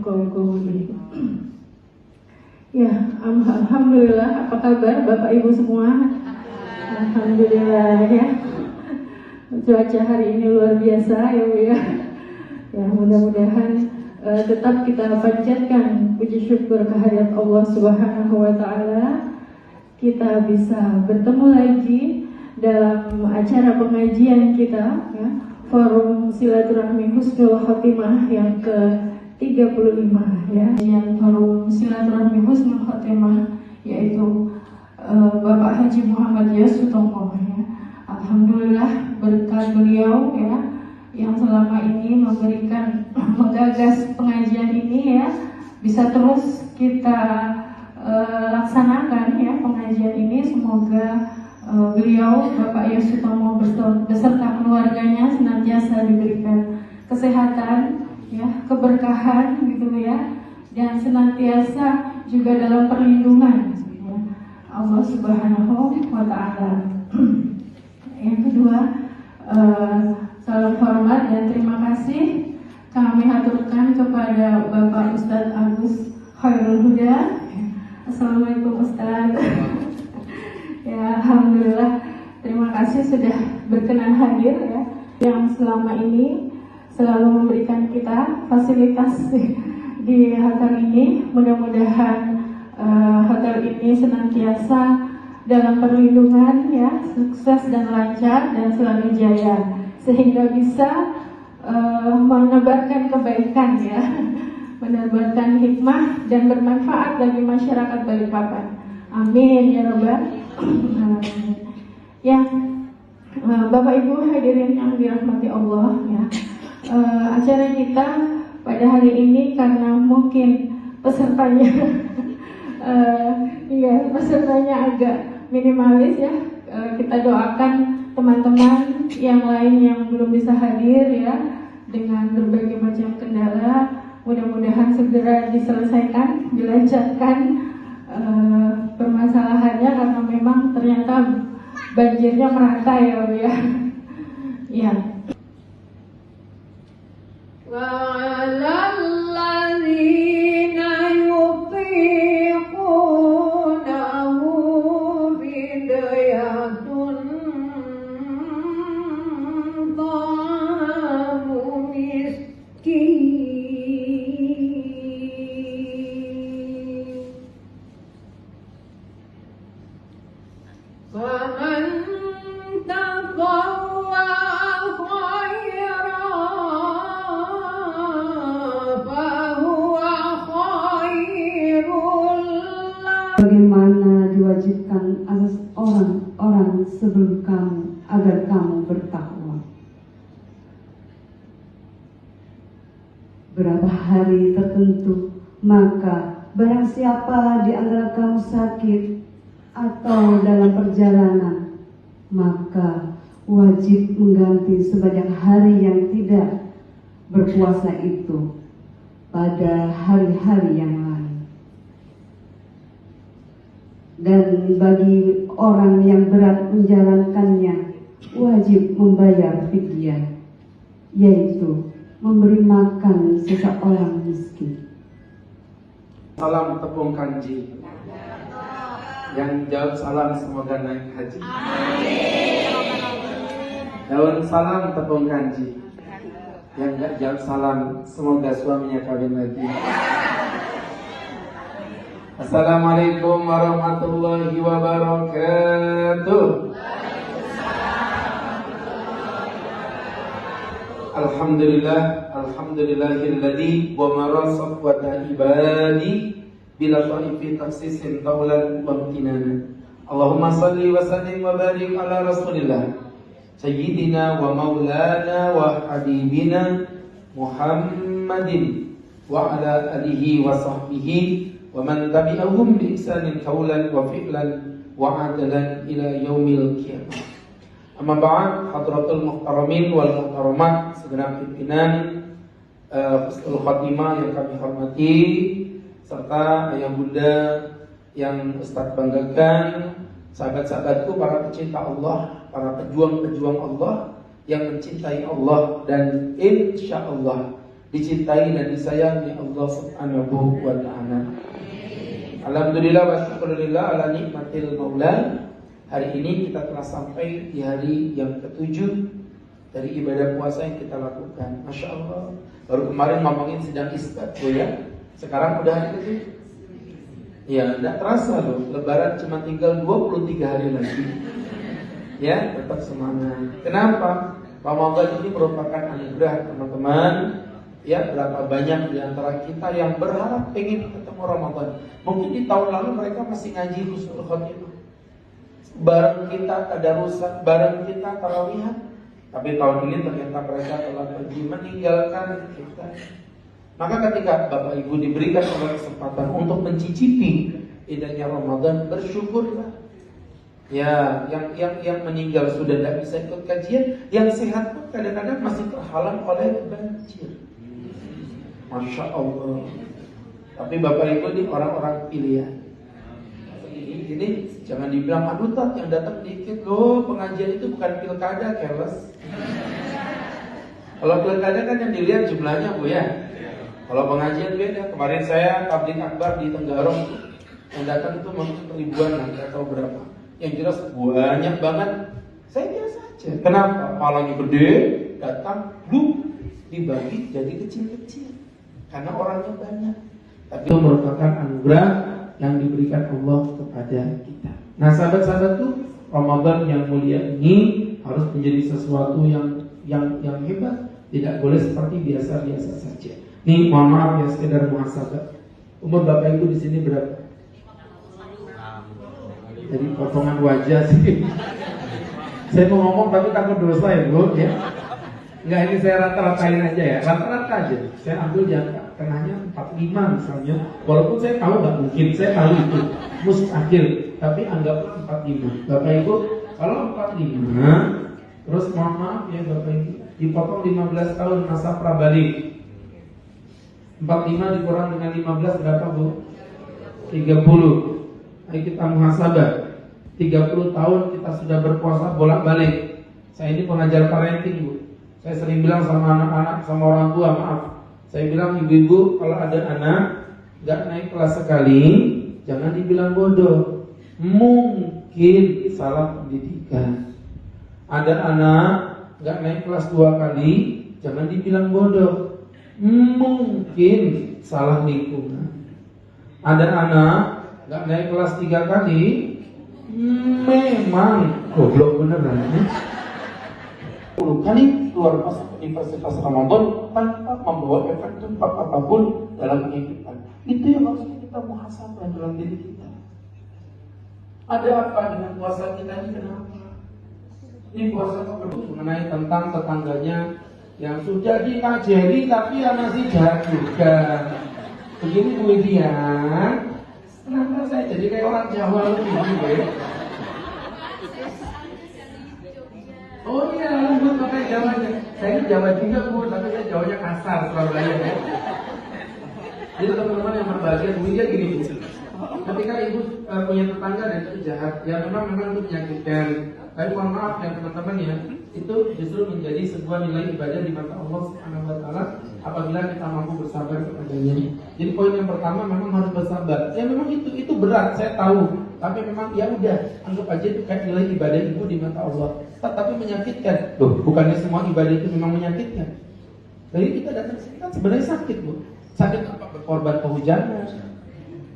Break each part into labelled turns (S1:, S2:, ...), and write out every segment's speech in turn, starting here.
S1: qauli. Ya, alhamdulillah. Apa kabar Bapak Ibu semua? Alhamdulillah ya. Cuaca hari ini luar biasa ya Bu ya. Ya, mudah-mudahan tetap kita panjatkan puji syukur kehadirat Allah Subhanahu wa taala. Kita bisa bertemu lagi dalam acara pengajian kita ya, Forum Silaturahmi Husnul Khotimah yang ke-35 ya. Yang Forum Silaturahmi Husnul Khotimah yaitu Bapak Haji Muhammad Yasutomo ya. Alhamdulillah berkat beliau ya yang selama ini menggagas pengajian ini ya, bisa terus kita laksanakan ya pengajian ini. Semoga beliau Bapak Yasutomo beserta keluarganya senantiasa diberikan kesehatan ya, keberkahan gitu ya, dan senantiasa juga dalam perlindungan ya, Allah Subhanahu wa taala. Yang kedua, salam hormat dan terima kasih kami haturkan kepada Bapak Ustadz Agus Khairul Huda. Assalamualaikum Ustadz. Ya, alhamdulillah, terima kasih sudah berkenan hadir ya, yang selama ini selalu memberikan kita fasilitas di hotel ini. Mudah-mudahan hotel ini senantiasa dalam perlindungan ya, sukses dan lancar dan selalu jaya, sehingga bisa menebarkan kebaikan ya, menebarkan hikmah dan bermanfaat bagi masyarakat Balikpapan. Amin ya Rabbal alamin. Ya, Bapak Ibu hadirin yang dirahmati Allah ya, acara kita pada hari ini karena mungkin pesertanya pesertanya agak minimalis ya, kita doakan teman-teman yang lain yang belum bisa hadir ya, dengan berbagai macam kendala, mudah-mudahan segera diselesaikan, dilancarkan permasalahannya, karena memang ternyata banjirnya merata ya Bu ya. Ya.
S2: Bagaimana diwajibkan atas orang-orang sebelum kamu agar kamu bertakwa. Berapa hari tertentu, maka barang siapa di antara kamu sakit atau dalam perjalanan, maka wajib mengganti sebanyak hari yang tidak berpuasa itu pada hari-hari yang lain. Dan bagi orang yang berat menjalankannya, wajib membayar fidyah, yaitu memberi makan seseorang miskin.
S3: Salam tepung kanji. Yang jawab salam semoga naik haji. Daun salam tepung kanji. Yang gak jawab salam semoga suaminya kawin lagi. Assalamualaikum warahmatullahi wabarakatuh. Alhamdulillahilladzi wa mara safwata ibadi bila taifi taksisin taulan wa amtinana. Allahumma salli wa sallim wa barik ala rasulillah sayyidina wa maulana wa habibina Muhammadin wa ala alihi wa sahbihi wa man tabi'ahum bi ihsanin qawlan wa fi'lan wa adalan ila yaumil qiyamah. Amma ba'd, hadratul muhtaramin wal muhtaramat, segenap pimpinan Husnul Khotimah yang kami hormati, serta ayah bunda yang Ustaz banggakan, sahabat-sahabatku para pecinta Allah, para pejuang-pejuang Allah yang mencintai Allah dan insya Allah dicintai dan disayangi Allah Subhanahu wa taala. Alhamdulillah wa syukurillah ala nikmatil maula. Hari ini kita telah sampai di hari yang ke-7 dari ibadah puasa yang kita lakukan. Masya Allah. Baru kemarin ngomongin sidang isbat, ya. Sekarang udah hari ke-7. Ya, tidak terasa loh. Lebaran cuma tinggal 23 hari lagi. Ya, tetap semangat. Kenapa? Ramadan ini merupakan anugerah, teman-teman. Ya, berapa banyak di antara kita yang berharap pengen ketemu Ramadan. Mungkin di tahun lalu mereka masih ngaji husnul khotimah. Bareng kita tadarusan, bareng kita tarawihan. Tapi tahun ini ternyata mereka telah pergi meninggalkan kita. Maka ketika Bapak Ibu diberikan oleh kesempatan untuk mencicipi indahnya Ramadan, bersyukurlah. Ya, yang meninggal sudah tidak bisa ikut kajian, yang sehat pun kadang-kadang masih terhalang oleh banjir. Masya Allah. Tapi Bapak Ibu ini orang-orang pilihan. Ini jangan dibilang aduh tat yang datang dikit loh, pengajian itu bukan pilkada, keles. Kalau pilkada kan yang dilihat jumlahnya Bu ya. Kalau pengajian beda. Kemarin saya tablik akbar di Tenggarong, yang datang itu mungkin ribuan, nggak tahu berapa. Yang jelas banyak banget. Saya biasa aja. Kenapa? Palanya gede, datang, dibagi jadi kecil-kecil. Karena orangnya banyak. Tapi itu merupakan anugerah yang diberikan Allah kepada kita. Nah, sahabat-sahabatku, Ramadan yang mulia ini harus menjadi sesuatu yang hebat. Tidak boleh seperti biasa-biasa saja. Nih, mohon maaf ya, sekedar muhasabah. Umur Bapak Ibu di sini berapa? Jadi potongan wajah sih. Saya mau ngomong tapi takut dosa ya Bu ya. Enggak, ini saya rata-ratain aja ya. Rata-rata aja. Saya ambil jangka tengahnya 45 misalnya. Walaupun saya tahu nggak mungkin, saya tahu itu mustahil. Tapi anggaplah 45. Bapak Ibu, kalau 45, terus mohon maaf ya Bapak Ibu, dipotong 15 tahun masa prabalik. 45 dikurang dengan 15 berapa Bu? 30. Ayo kita muhasabah. 30 tahun kita sudah berpuasa bolak-balik. Saya ini pengajar parenting Bu. Saya sering bilang sama anak-anak, sama orang tua, maaf. Saya bilang ibu-ibu kalau ada anak gak naik kelas sekali, jangan dibilang bodoh. Mungkin salah pendidikan. Ada anak gak naik kelas 2 kali, jangan dibilang bodoh. Mungkin salah lingkungan. Ada anak gak naik kelas 3 kali, memang goblok beneran. 10 kali keluar masuk Universitas Ramadan tanpa membawa efek dampak apapun dalam kehidupan. Itu yang harus kita muhasabah dalam diri kita. Ada apa dengan puasa kita ini? Kenapa? Ini puasa mengenai tentang tetangganya yang sudah dikajari tapi yang masih jahat juga. Begini Bu Widian, kenapa saya jadi kayak orang Jawa lebih ya? Oh iya, Bu pakai Jawanya. Saya ini Jawa juga Bu, tapi saya Jawanya kasar, Surabaya ya. Jadi teman-teman yang berbahagia, Bu Widian gini Bu. Ketika Ibu punya tetangga dan itu jahat, ya memang itu menyakitkan. Tapi mohon maaf ya teman-teman ya, itu justru menjadi sebuah nilai ibadah di mata Allah Subhanahu wa taala apabila kita mampu bersabar kepadanya. Jadi poin yang pertama memang harus bersabar. Ya memang itu berat, saya tahu. Tapi memang ya udah, anggap aja itu kayak nilai ibadah Ibu di mata Allah. Tapi menyakitkan. Loh, bukannya semua ibadah itu memang menyakitkan. Jadi kita datang sini kan sebenarnya sakit Bu. Sakit apa? Berkorban kehujanan,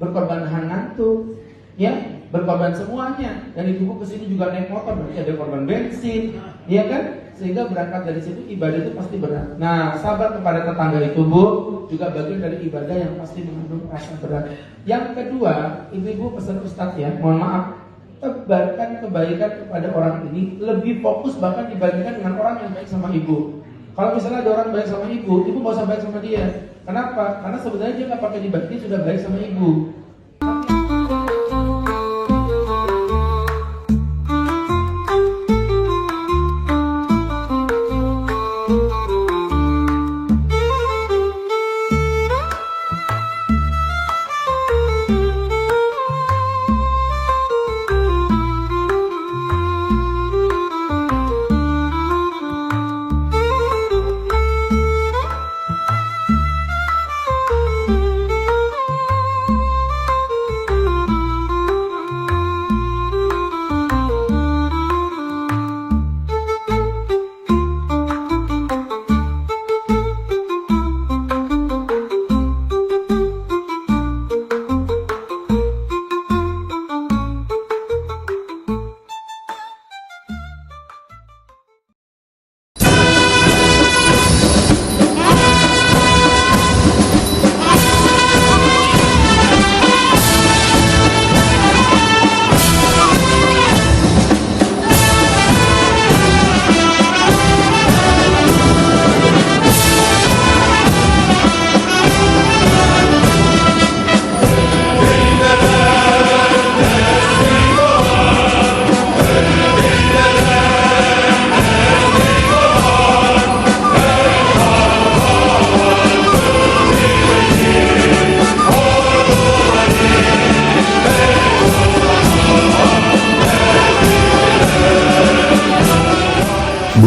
S3: berkorban hantu, ya, berkorban semuanya. Dan Ibu kesini juga naik motor, berarti ada korban bensin, ya kan? Sehingga berangkat dari situ ibadah itu pasti berat. Nah, sabar kepada tetangga itu Bu, juga bagian dari ibadah yang pasti mengandung rasa berat. Yang kedua, ibu-ibu pesan Ustadz ya, mohon maaf, tebarkan kebaikan kepada orang ini lebih fokus bahkan dibandingkan dengan orang yang baik sama ibu. Kalau misalnya ada orang baik sama ibu nggak usah baik sama dia. Kenapa? Karena sebenarnya dia nggak pakai dibagi, dia sudah baik sama ibu.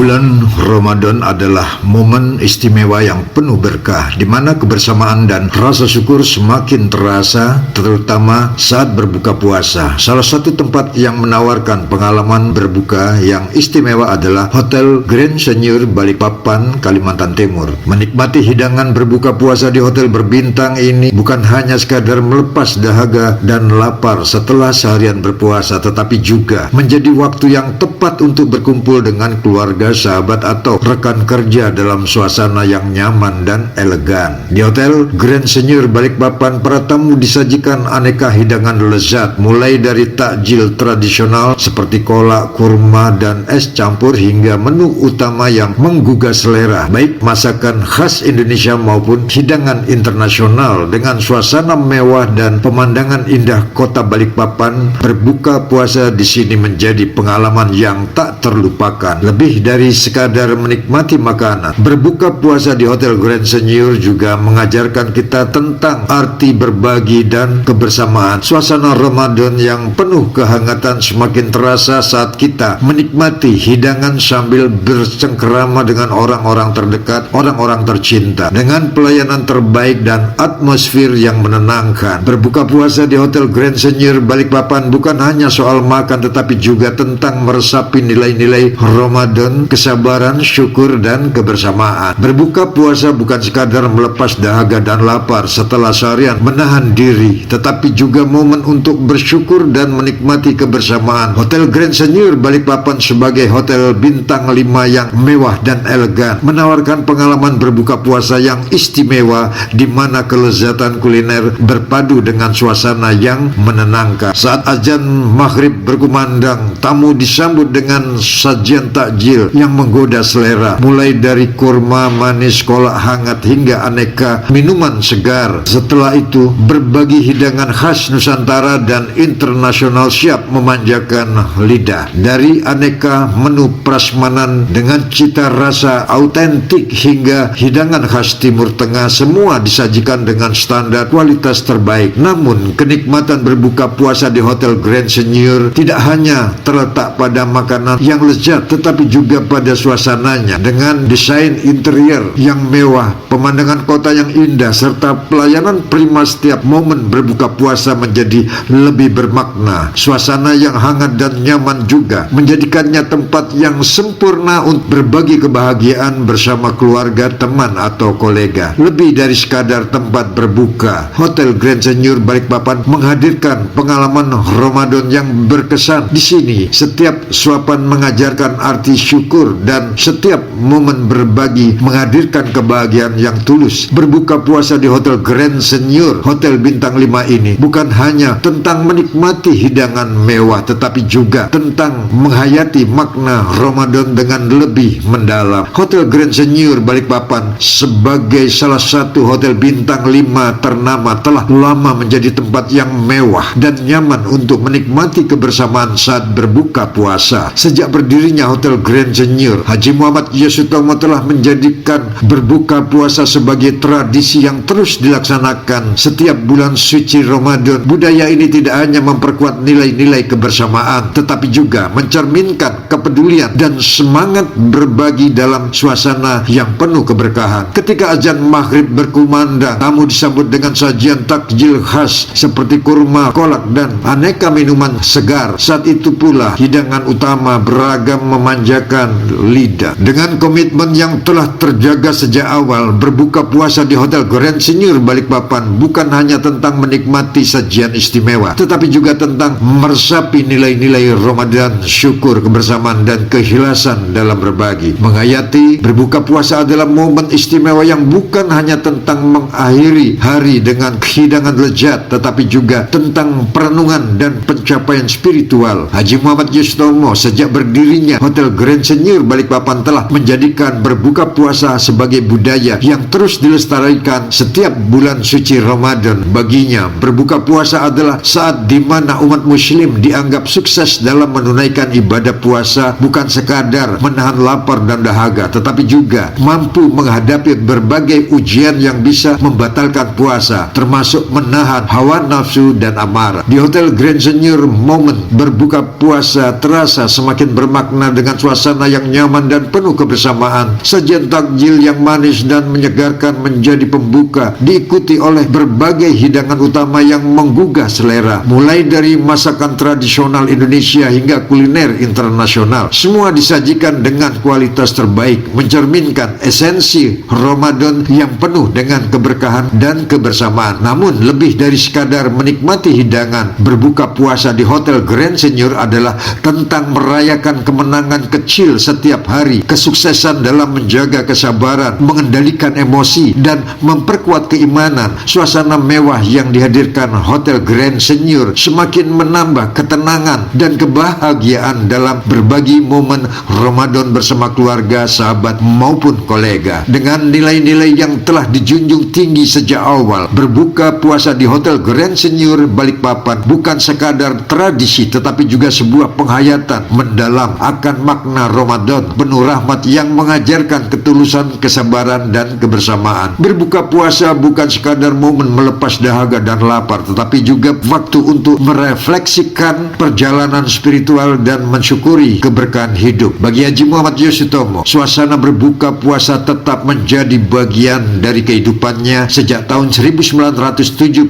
S4: Bulan Ramadan adalah momen istimewa yang penuh berkah, di mana kebersamaan dan rasa syukur semakin terasa, terutama saat berbuka puasa. Salah satu tempat yang menawarkan pengalaman berbuka yang istimewa adalah Hotel Grand Senior Balikpapan, Kalimantan Timur. Menikmati hidangan berbuka puasa di hotel berbintang ini bukan hanya sekadar melepas dahaga dan lapar setelah seharian berpuasa, tetapi juga menjadi waktu yang tepat untuk berkumpul dengan keluarga, sahabat, atau rekan kerja dalam suasana yang nyaman dan elegan. Di Hotel Grand Senior Balikpapan, para tamu disajikan aneka hidangan lezat, mulai dari takjil tradisional seperti kolak, kurma, dan es campur hingga menu utama yang menggugah selera, baik masakan khas Indonesia maupun hidangan internasional. Dengan suasana mewah dan pemandangan indah kota Balikpapan, berbuka puasa di sini menjadi pengalaman yang tak terlupakan. Lebih dari sekadar menikmati makanan, berbuka puasa di Hotel Grand Senior juga mengajarkan kita tentang arti berbagi dan kebersamaan. Suasana Ramadan yang penuh kehangatan semakin terasa saat kita menikmati hidangan sambil bercengkerama dengan orang-orang terdekat, orang-orang tercinta. Dengan pelayanan terbaik dan atmosfer yang menenangkan, berbuka puasa di Hotel Grand Senior Balikpapan bukan hanya soal makan, tetapi juga tentang meresapi nilai-nilai Ramadan, kesabaran, syukur, dan kebersamaan. Berbuka puasa bukan sekadar melepas dahaga dan lapar setelah seharian menahan diri, tetapi juga momen untuk bersyukur dan menikmati kebersamaan. Hotel Grand Senior Balikpapan sebagai hotel bintang 5 yang mewah dan elegan menawarkan pengalaman berbuka puasa yang istimewa, di mana kelezatan kuliner berpadu dengan suasana yang menenangkan. Saat azan maghrib berkumandang, tamu disambut dengan sajian takjil yang menggoda selera, mulai dari kurma manis, kolak hangat, hingga aneka minuman segar. Setelah itu, berbagi hidangan khas Nusantara dan internasional siap memanjakan lidah. Dari aneka menu prasmanan dengan cita rasa autentik hingga hidangan khas Timur Tengah, semua disajikan dengan standar kualitas terbaik. Namun, kenikmatan berbuka puasa di Hotel Grand Senior tidak hanya terletak pada makanan yang lezat, tetapi juga pada suasananya. Dengan desain interior yang mewah, pemandangan kota yang indah, serta pelayanan prima, setiap momen berbuka puasa menjadi lebih bermakna. Suasana yang hangat dan nyaman juga menjadikannya tempat yang sempurna untuk berbagi kebahagiaan bersama keluarga, teman, atau kolega. Lebih dari sekadar tempat berbuka, Hotel Grand Senior Balikpapan menghadirkan pengalaman Ramadan yang berkesan. Di sini, setiap suapan mengajarkan arti syukur dan setiap momen berbagi menghadirkan kebahagiaan yang tulus. Berbuka puasa di Hotel Grand Senior, hotel bintang 5 ini bukan hanya tentang menikmati hidangan mewah, tetapi juga tentang menghayati makna Ramadan dengan lebih mendalam. Hotel Grand Senior Balikpapan sebagai salah satu hotel bintang 5 ternama telah lama menjadi tempat yang mewah dan nyaman untuk menikmati kebersamaan saat berbuka puasa. Sejak berdirinya Hotel Grand Senior, Haji Muhammad Yasutomo telah menjadikan berbuka puasa sebagai tradisi yang terus dilaksanakan setiap bulan suci Ramadan. Budaya ini tidak hanya memperkuat nilai-nilai kebersamaan, tetapi juga mencerminkan kepedulian dan semangat berbagi dalam suasana yang penuh keberkahan. Ketika azan maghrib berkumandang, tamu disambut dengan sajian takjil khas seperti kurma, kolak, dan aneka minuman segar. Saat itu pula hidangan utama beragam memanjakan lidah. Dengan komitmen yang telah terjaga sejak awal, berbuka puasa di Hotel Grand Senior Balikpapan bukan hanya tentang menikmati sajian istimewa, tetapi juga tentang meresapi nilai-nilai Ramadan, syukur, kebersamaan, dan keikhlasan dalam berbagi. Menghayati berbuka puasa adalah momen istimewa yang bukan hanya tentang mengakhiri hari dengan hidangan lezat, tetapi juga tentang perenungan dan pencapaian spiritual. Haji Muhammad Yasutomo sejak berdirinya Hotel Grand Senior Balikpapan telah menjadikan berbuka puasa sebagai budaya yang terus dilestarikan setiap bulan suci Ramadan. Baginya, berbuka puasa adalah saat di mana umat muslim dianggap sukses dalam menunaikan ibadah puasa, bukan sekadar menahan lapar dan dahaga, tetapi juga mampu menghadapi berbagai ujian yang bisa membatalkan puasa, termasuk menahan hawa nafsu dan amarah. Di Hotel Grand Senior, momen berbuka puasa terasa semakin bermakna dengan suasana yang nyaman dan penuh kebersamaan. Sajian takjil yang manis dan menyegarkan menjadi pembuka, diikuti oleh berbagai hidangan utama yang menggugah selera, mulai dari masakan tradisional Indonesia hingga kuliner internasional. Semua disajikan dengan kualitas terbaik, mencerminkan esensi Ramadan yang penuh dengan keberkahan dan kebersamaan. Namun lebih dari sekadar menikmati hidangan, berbuka puasa di Hotel Grand Senior adalah tentang merayakan kemenangan kecil setiap hari, kesuksesan dalam menjaga kesabaran, mengendalikan emosi, dan memperkuat keimanan. Suasana mewah yang dihadirkan Hotel Grand Senior semakin menambah ketenangan dan kebahagiaan dalam berbagi momen Ramadan bersama keluarga, sahabat, maupun kolega. Dengan nilai-nilai yang telah dijunjung tinggi sejak awal, berbuka puasa di Hotel Grand Senior Balikpapan bukan sekadar tradisi, tetapi juga sebuah penghayatan mendalam akan makna Ramadan penuh rahmat yang mengajarkan ketulusan, kesabaran, dan kebersamaan. Berbuka puasa bukan sekadar momen melepas dahaga dan lapar, tetapi juga waktu untuk merefleksikan perjalanan spiritual dan mensyukuri keberkahan hidup. Bagi Haji Muhammad Yosutomo, suasana berbuka puasa tetap menjadi bagian dari kehidupannya sejak tahun 1972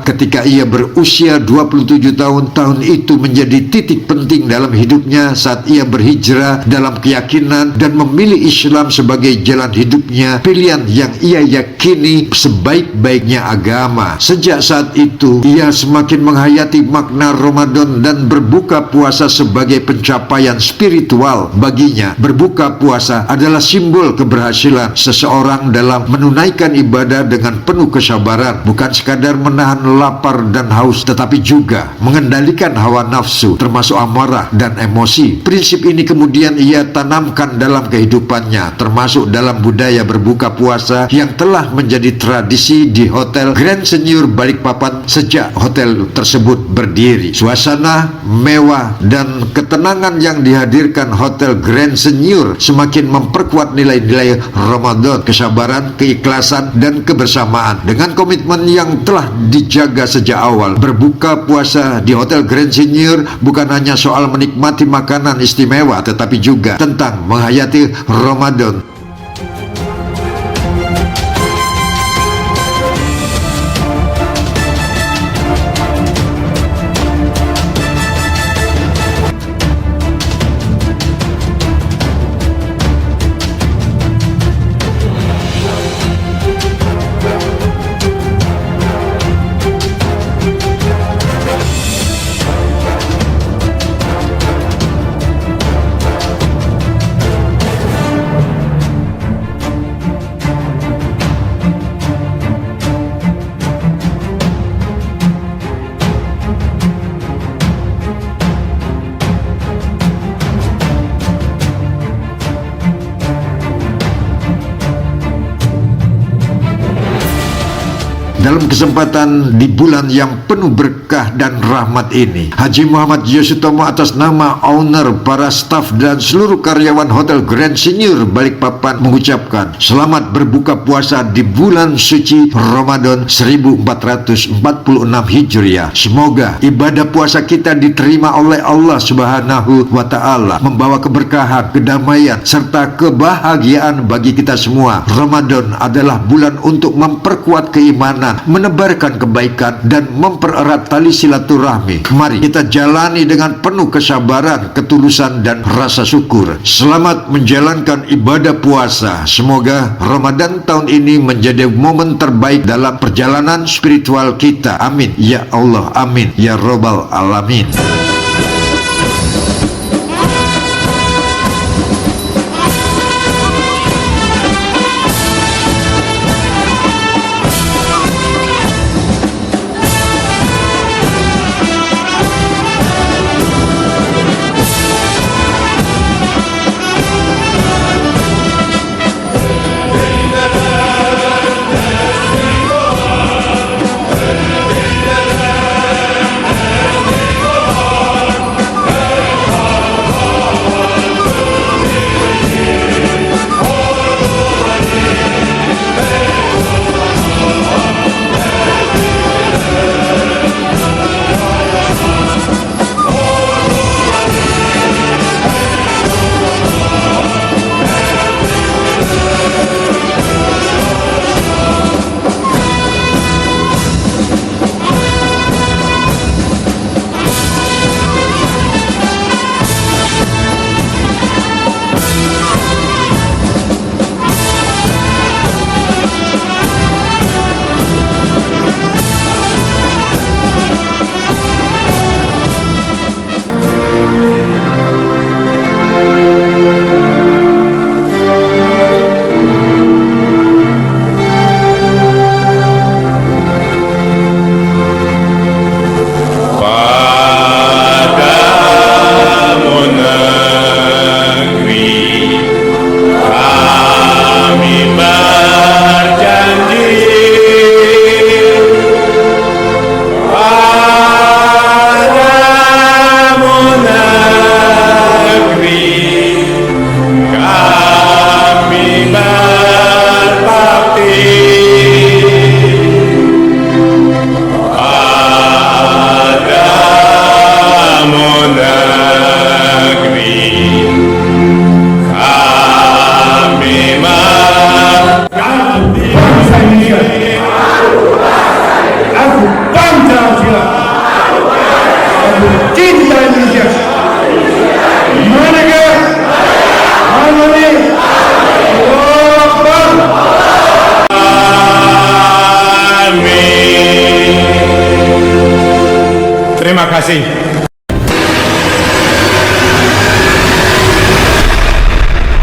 S4: ketika ia berusia 27 tahun. Tahun itu menjadi titik penting dalam hidupnya saat ia berhijrah dalam keyakinan dan memilih Islam sebagai jalan hidupnya, pilihan yang ia yakini sebaik-baiknya agama. Sejak saat itu, ia semakin menghayati makna Ramadan dan berbuka puasa sebagai pencapaian spiritual. Baginya, berbuka puasa adalah simbol keberhasilan seseorang dalam menunaikan ibadah dengan penuh kesabaran, bukan sekadar menahan lapar dan haus, tetapi juga mengendalikan hawa nafsu, termasuk amarah dan emosi. Prinsip ini kemudian ia tanamkan dalam kehidupannya, termasuk dalam budaya berbuka puasa yang telah menjadi tradisi di Hotel Grand Senior Balikpapan sejak hotel tersebut berdiri. Suasana mewah dan ketenangan yang dihadirkan Hotel Grand Senior semakin memperkuat nilai-nilai Ramadan, kesabaran, keikhlasan, dan kebersamaan. Dengan komitmen yang telah dijaga sejak awal, berbuka puasa di Hotel Grand Senior bukan hanya soal menikmati makanan istimewa, tetapi juga tentang menghayati Ramadan. Dalam kesempatan di bulan yang penuh berkah dan rahmat ini, Haji Muhammad Yosutomo atas nama owner, para staf, dan seluruh karyawan Hotel Grand Senior Balikpapan mengucapkan selamat berbuka puasa di bulan suci Ramadan 1446 Hijriah. Semoga ibadah puasa kita diterima oleh Allah Subhanahu wa Ta'ala, membawa keberkahan, kedamaian, serta kebahagiaan bagi kita semua. Ramadan adalah bulan untuk memperkuat keimanan, menebarkan kebaikan, dan mempererat tali silaturahmi. Mari kita jalani dengan penuh kesabaran, ketulusan, dan rasa syukur. Selamat menjalankan ibadah puasa. Semoga Ramadan tahun ini menjadi momen terbaik dalam perjalanan spiritual kita. Amin ya Allah, amin ya Rabbal Alamin.
S5: Terima kasih.